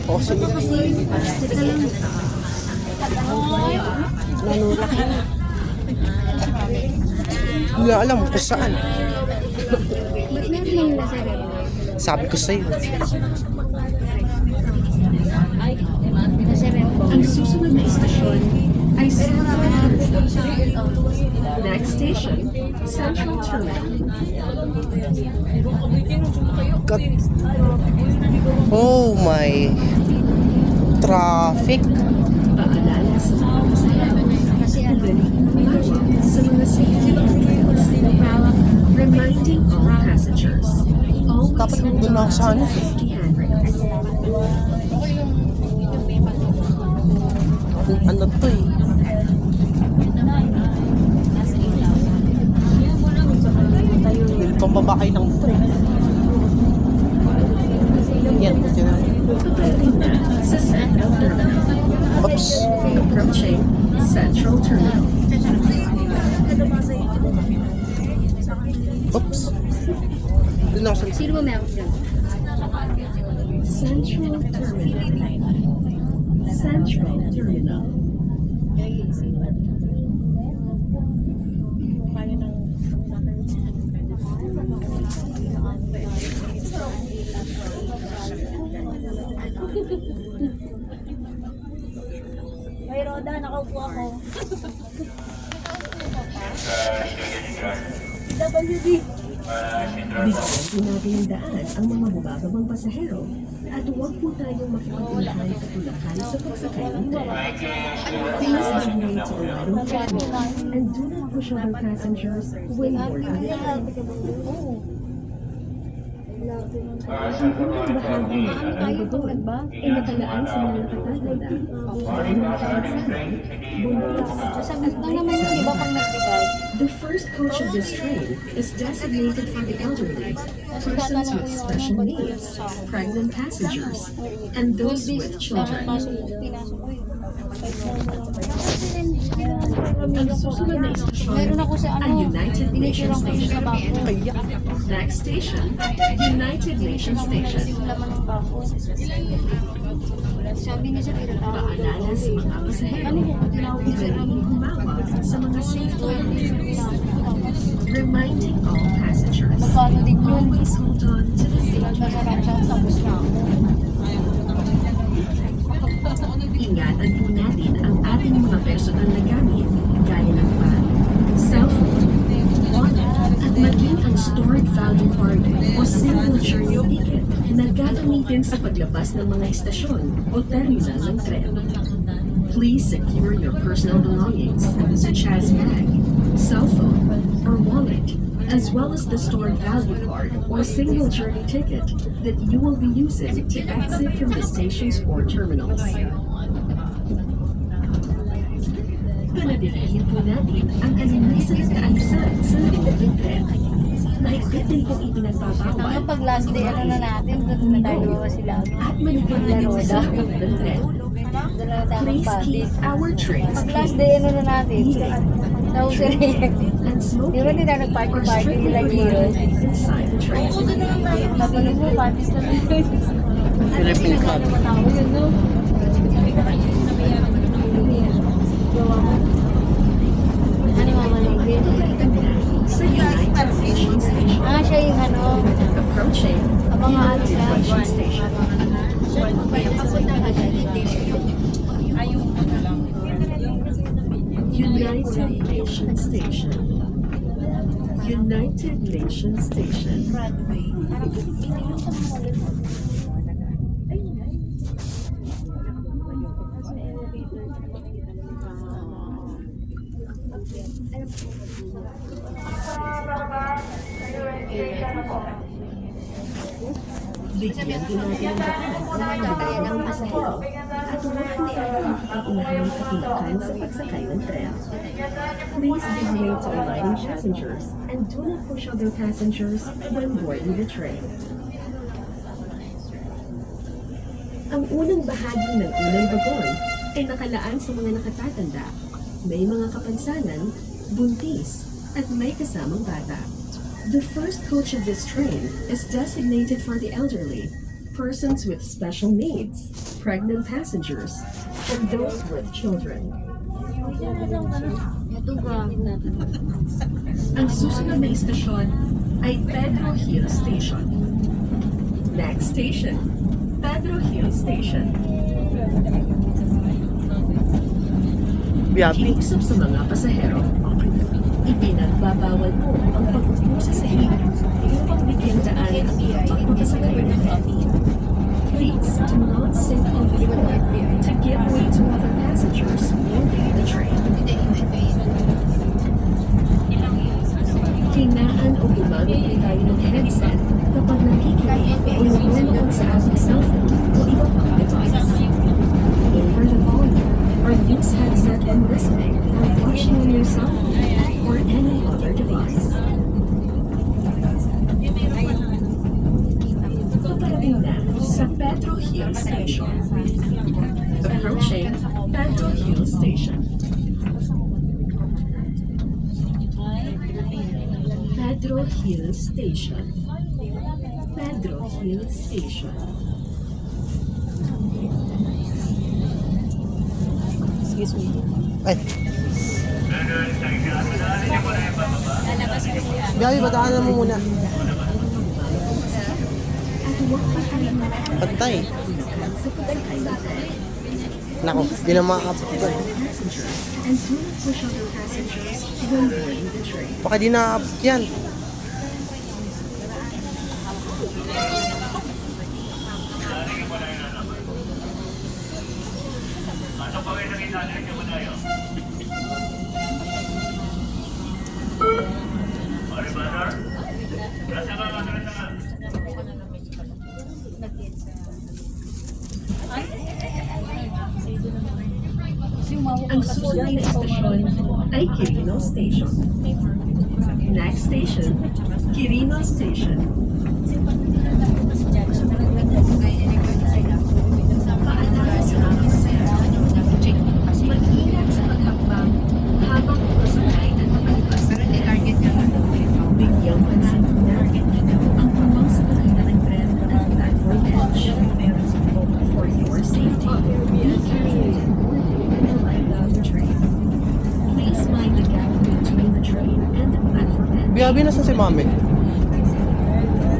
O, sige. Teka lang. Nanulak yun. Hindi alam kung saan. Ba't meron lang nasa rin? Sabi ko sa'yo. Nasa rin. Ang susunod na istasyon ay Central Terminal. Next station, Central Terminal. God. Oh my. Traffic. Paalala sa mga pasahero. Kasi ano, Ugaling sa mga safety rules. Reminding all passengers. Always Dapat hold doon ako on sa to ano. the safety handrails. Ano to eh. Hindi pambabakay lang to eh. Yan. Pagdating na sa Central Terminal. Oops. Approaching Central Terminal. Oops. Doon ako sa... sino ba meron dyan? Central Terminal. Central Terminal. May Roda, nakaupo ako. WD. Bigyan natin ng daan ang mga bumababang pasahero at huwag po tayong makipag-ulahan at tulakan sa pagsakay ng tren. Please give way to arrival travelers and do not push other passengers when boarding the train. Unang bahagi ng wagon ay nakalaan sa mga nakatatanda, mga kapansanan, buntis. Sabi ko naman yun, di ba pag nagbigay? The first coach of this train is designated for the elderly, persons with special needs, pregnant passengers, and those with children. Pinasok ko yun. Ang susunod na istasyon Meron ako sa ay ano, United pinicturean Nations ko sa Station. bako. Next station, United Nations Station. Yung laman ng bako. Sabi niya sa pinatawag. Paalala sa mga pasahero, magaling humawak sa mga safety rules. Reminding all passengers, Magkano din yun? always hold on to the safety Masarap siya, tapos na ako. Ingatan po natin ang ating mga personal na gamit, gaya ng bag, cellphone, wallet, at maging ang stored value card o single journey ticket na gagamitin sa paglabas ng mga istasyon o terminal ng tren. Please secure your personal belongings, such as bag, cellphone, or wallet, as well as the stored value card or single journey ticket that you will be using to exit from the stations or terminals. Panatilihin po natin ang kalinisan at kaayusan sa loob ng tren. Mahigpit din pong ipinagpapawal Kapag last day, ano na natin, doon na tayo lumabas sila. at manipulahin sa loob ng tren. Doon na tayo Please keep magpapit. our trains Pag last clean, day, ano na natin? eating, Tawag sila yun. and Di smoking ba hindi tayo are nag-party-party strictly nila Giro? prohibited inside the train. Sabi mo, parties na yun. Philippine Club. Tao yun, no? Gawa mo. Ano yung mama Negrin? Sa United Nations Station. Ah, siya yung ano. Approaching Abangan United siya. Nations Station. United Nations Station. United Nations Station. Bigyan din natin ang daan ang mga ng pasahero at huwag po tayo makikipag-ulahan at tulakan sa pagsakay ng tren. Please give way to alighting passengers and do not push other passengers when boarding the train. Ang unang bahagi ng unang bagon ay nakalaan sa mga nakatatanda, may mga kapansanan, buntis, at may kasamang bata. The first coach of this train is designated for the elderly, persons with special needs, pregnant passengers, and those with children. Ito ba? Ang susunod na istasyon ay Pedro Hill Station. Next station, Pedro Hill Station. Biyapi. Kiusap sa mga pasahero. Ipinagbabawal po ang pag-upo sa sahig upang bigyan daan ang pagpapasakay. Please do not sit on the floor to give way to other passengers boarding the train. Hinaan o gumamit rin tayo ng headset kapag nakikinig o nanonood sa ating cellphone o iba pang device. Lower the volume or use headset when listening or watching on your cell phone or any other device. Paparating na sa Pedro Hill Station. Approaching Pedro Hill Station. Pedro Hill Station. Pedro Hill Station. Excuse me. Ay. Gabi, badaanan mo muna. Pantay. Nako, di na makakapit ko. And do not push other passengers when boarding the train. Baka di nakakapit yan. Ang susunod na istasyon ay Quirino Station. Next station, Quirino Station. Paalala sa mga pasahero. Mag-ingat sa paghakbang habang sumasakay at papalabas ng tren. Bigyang pansin na ang puwang sa pagitan ng tren at platform edge. For your safety, be careful in the line of the train. Please mind the gap between the train and the platform edge. Biyabi na si Mami.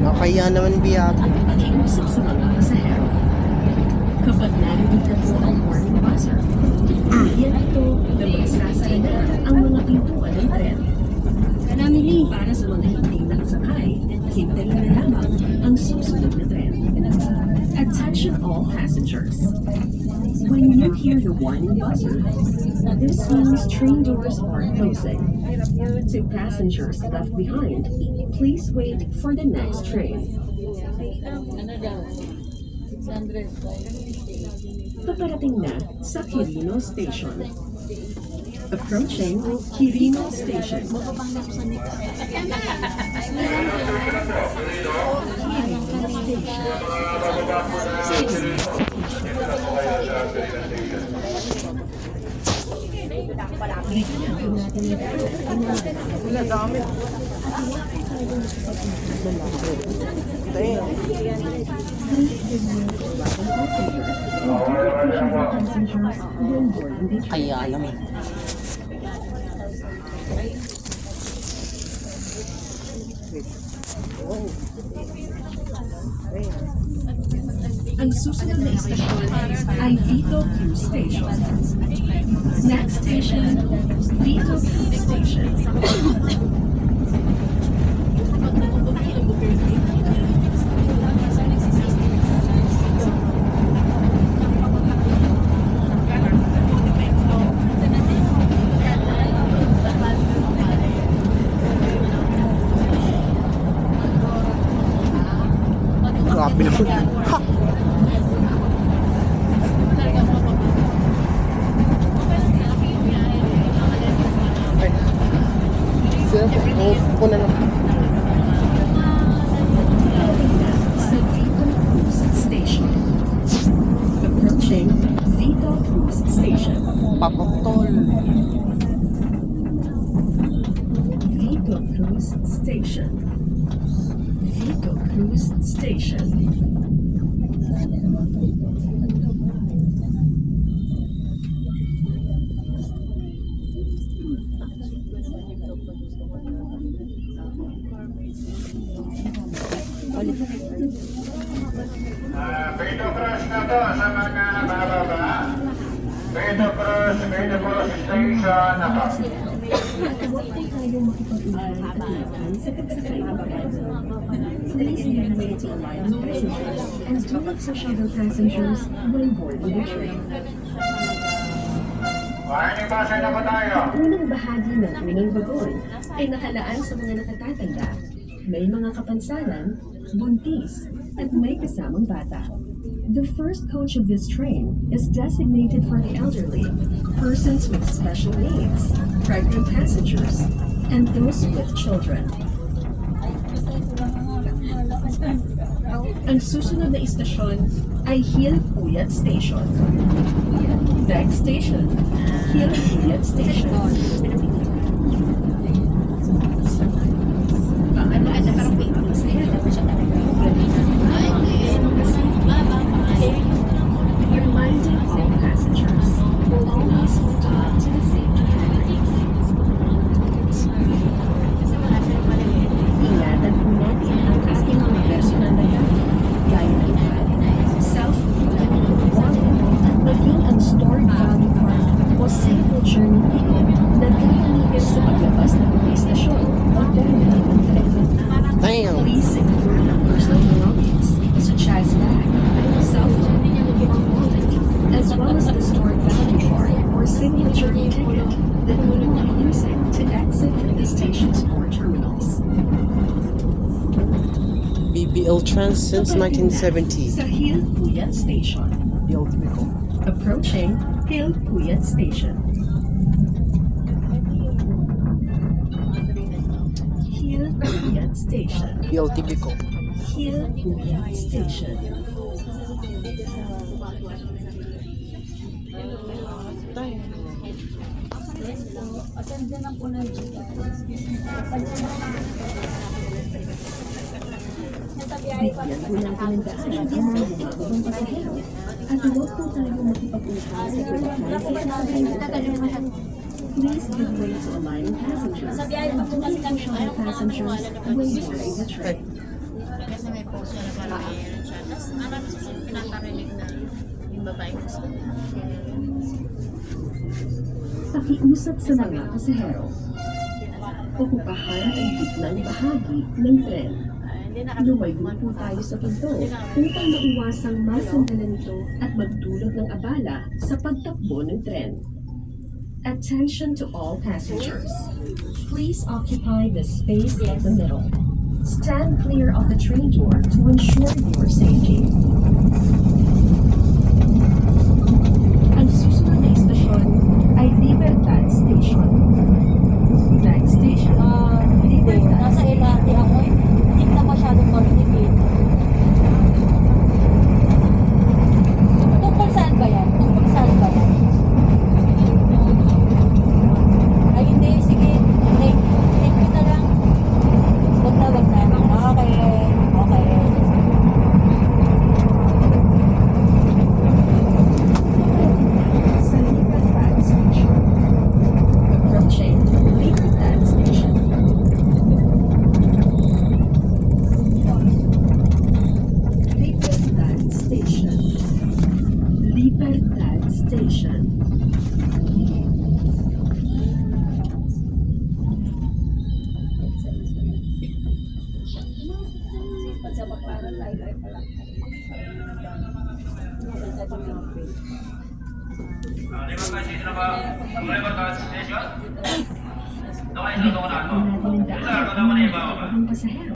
Nakakaya naman Biyabi. Pakiusap sa mga pasahero. Kapag narinig na po ang warning buzzer, yan ito na magsasara na ang mga pintuan ng tren. Para sa mga hindi nakasakay, hintayin na lamang ang susunod na tren. Attention all passengers. When you hear the warning buzzer, this means train doors are closing. To passengers left behind, please wait for the next train. Paparating na sa Quirino Station. Approaching Quirino Station. Wala, dami. Tayo. Kaya alam eh. Ang susunod na istasyon ay Vito Cruz Station. Next station, Vito Cruz Station. Grabe naman. Ha! Ay. Sino po na lang. Sa Vito Cruz Station. Approaching Vito Cruz Station. Papatol. Vito Cruz Station. Vito Cruz Station. to sa mga bababa. Vito Cruz Station na po. Huwag po tayo makipag-unahan at laban sa pagsakay ng tren. Please give way to arriving passengers and do not push other passengers when boarding the train. Warning basa na po tayo. Ang unang bahagi ng unang vagon ay nakalaan sa mga nakatatanda. May mga kapansanan, buntis, at may kasamang bata. The first coach of this train is designated for the elderly, persons with special needs, pregnant passengers, and those with children. Ang susunod na istasyon ay Hill Puyat Station. Next station, Hill Puyat Station. Reminding all passengers, always hold on to the safety handles. Ingatan po natin ang ating mga personal na gamit, gaya ng bag, cellphone, wallet, at maging ang stored value card o simple journey ticket na gagamitin sa paglabas ng mga istasyon o terminal ng tren. Damn. Please secure your personal belongings, such as bag, cell phone, or wallet, as well as the stored value card or single journey ticket that you will be using to exit from the stations or terminals. BBL Trans since 1970. Sa Hill Puyat Station. BBL Typical. Approaching Hill Puyat Station. Hill Puyat Station. BBL Typical. Hill Puyat Station. Pasensya na po na dyan. Nasa biyahe pa. Bigyan po natin ng daan ang mga bumababang pasahero at huwag po tayo makipag-unahan sa pagkakain. Please give way to aligning passengers Nasa biyahe pa and po do kasi not kami. push other passengers when boarding the train. Kasi may post siya na parang ayan siya. Tapos alam siya pinaparinig na yung babae gusto niya. Pakiusap sa mga pasahero. Okupahan ang gitnang bahagi ng tren. Lumayo po tayo sa pinto upang maiwasang masandalan ito at magdulot ng abala sa pagtakbo ng tren. Attention to all passengers. Please occupy the space in the middle. Stand clear of the train door to ensure your safety. Ang susunod na istasyon ay Libertad Station. Next station, Libertad Nasa LRT ako eh. Hindi na masyadong marinig eh. Tungkol saan ba yan? Tungkol saan ba yan? Ay hindi, sige. Thank you na lang. Wag na. Okay. sa Libertad Station. Approaching Libertad Station. Libertad Station. Libertad Station. Pag sa Baklaran, live pa lang. Bigyan po natin ang daan ang mga pasahero.